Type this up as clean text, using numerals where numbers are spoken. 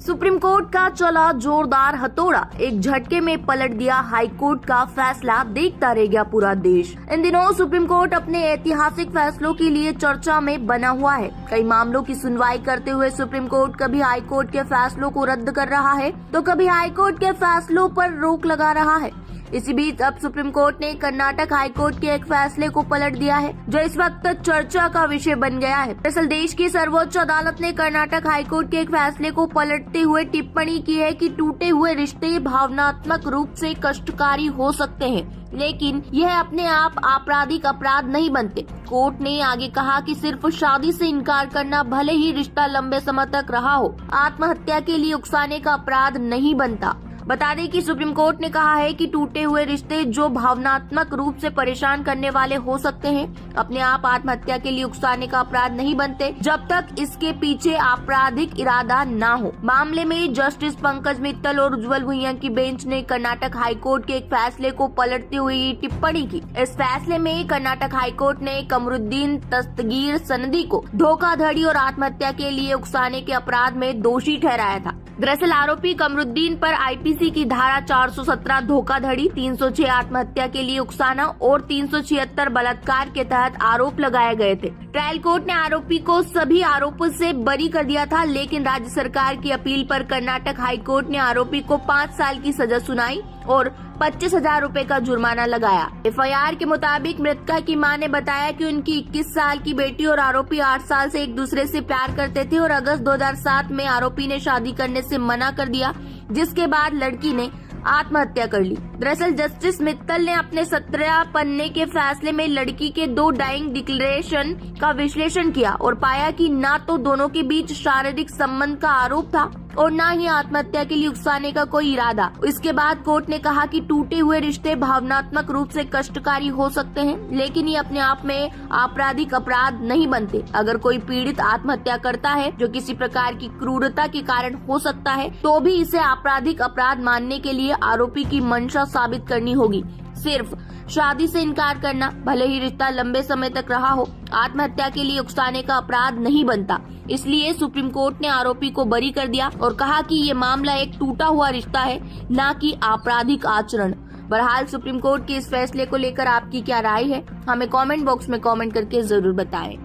Supreme court का चला जोरदार हथौड़ा, एक झटके में पलट दिया हाई कोर्ट का फैसला, देखता रह गया पूरा देश। इन दिनों सुप्रीम कोर्ट अपने ऐतिहासिक फैसलों के लिए चर्चा में बना हुआ है। कई मामलों की सुनवाई करते हुए सुप्रीम कोर्ट कभी हाई कोर्ट के फैसलों को रद्द कर रहा है तो कभी हाई कोर्ट के फैसलों पर रोक लगा रहा है। इसी बीच अब सुप्रीम कोर्ट ने कर्नाटक हाई कोर्ट के एक फैसले को पलट दिया है जो इस वक्त चर्चा का विषय बन गया है। दरअसल देश की सर्वोच्च अदालत ने कर्नाटक हाई कोर्ट के एक फैसले को पलटते हुए टिप्पणी की है कि टूटे हुए रिश्ते भावनात्मक रूप से कष्टकारी हो सकते हैं, लेकिन यह अपने आप आपराधिक अपराध नहीं बनते। कोर्ट ने आगे कहा कि सिर्फ शादी से इनकार करना, भले ही रिश्ता लंबे समय तक रहा हो, आत्महत्या के लिए उकसाने का अपराध नहीं बनता। बता दें कि सुप्रीम कोर्ट ने कहा है कि टूटे हुए रिश्ते जो भावनात्मक रूप से परेशान करने वाले हो सकते हैं, अपने आप आत्महत्या के लिए उकसाने का अपराध नहीं बनते जब तक इसके पीछे आपराधिक इरादा न हो। मामले में जस्टिस पंकज मित्तल और उज्जवल भुइयां की बेंच ने कर्नाटक हाई कोर्ट के एक फैसले को पलटते हुए टिप्पणी की। इस फैसले में कर्नाटक हाई कोर्ट ने कमरुद्दीन दस्तगीर सनदी को धोखाधड़ी और आत्महत्या के लिए उकसाने के अपराध में दोषी ठहराया था। दरअसल आरोपी कमरुद्दीन पर आईपीसी की धारा 417 धोखाधड़ी, 306 आत्महत्या के लिए उकसाना और 376 बलात्कार के तहत आरोप लगाए गए थे। ट्रायल कोर्ट ने आरोपी को सभी आरोपों से बरी कर दिया था, लेकिन राज्य सरकार की अपील पर कर्नाटक हाई कोर्ट ने आरोपी को 5 साल की सजा सुनाई और 25,000 रूपए का जुर्माना लगाया। एफआईआर के मुताबिक मृतका की मां ने बताया कि उनकी 21 साल की बेटी और आरोपी 8 साल से एक दूसरे से प्यार करते थे और अगस्त 2007 में आरोपी ने शादी करने से मना कर दिया, जिसके बाद लड़की ने आत्महत्या कर ली। दरअसल जस्टिस मित्तल ने अपने 17 पन्ने के फैसले में लड़की के 2 डाइंग डिक्लेरेशन का विश्लेषण किया और पाया कि न तो दोनों के बीच शारीरिक संबंध का आरोप था और न ही आत्महत्या के लिए उकसाने का कोई इरादा। इसके बाद कोर्ट ने कहा कि टूटे हुए रिश्ते भावनात्मक रूप से कष्टकारी हो सकते हैं, लेकिन ये अपने आप में आपराधिक अपराध नहीं बनते। अगर कोई पीड़ित आत्महत्या करता है जो किसी प्रकार की क्रूरता के कारण हो सकता है, तो भी इसे आपराधिक अपराध मानने के लिए आरोपी की मंशा साबित करनी होगी। सिर्फ शादी से इनकार करना, भले ही रिश्ता लंबे समय तक रहा हो, आत्महत्या के लिए उकसाने का अपराध नहीं बनता। इसलिए सुप्रीम कोर्ट ने आरोपी को बरी कर दिया और कहा कि ये मामला एक टूटा हुआ रिश्ता है, न कि आपराधिक आचरण। बहरहाल सुप्रीम कोर्ट के इस फैसले को लेकर आपकी क्या राय है, हमें कमेंट बॉक्स में कमेंट करके जरूर बताएं।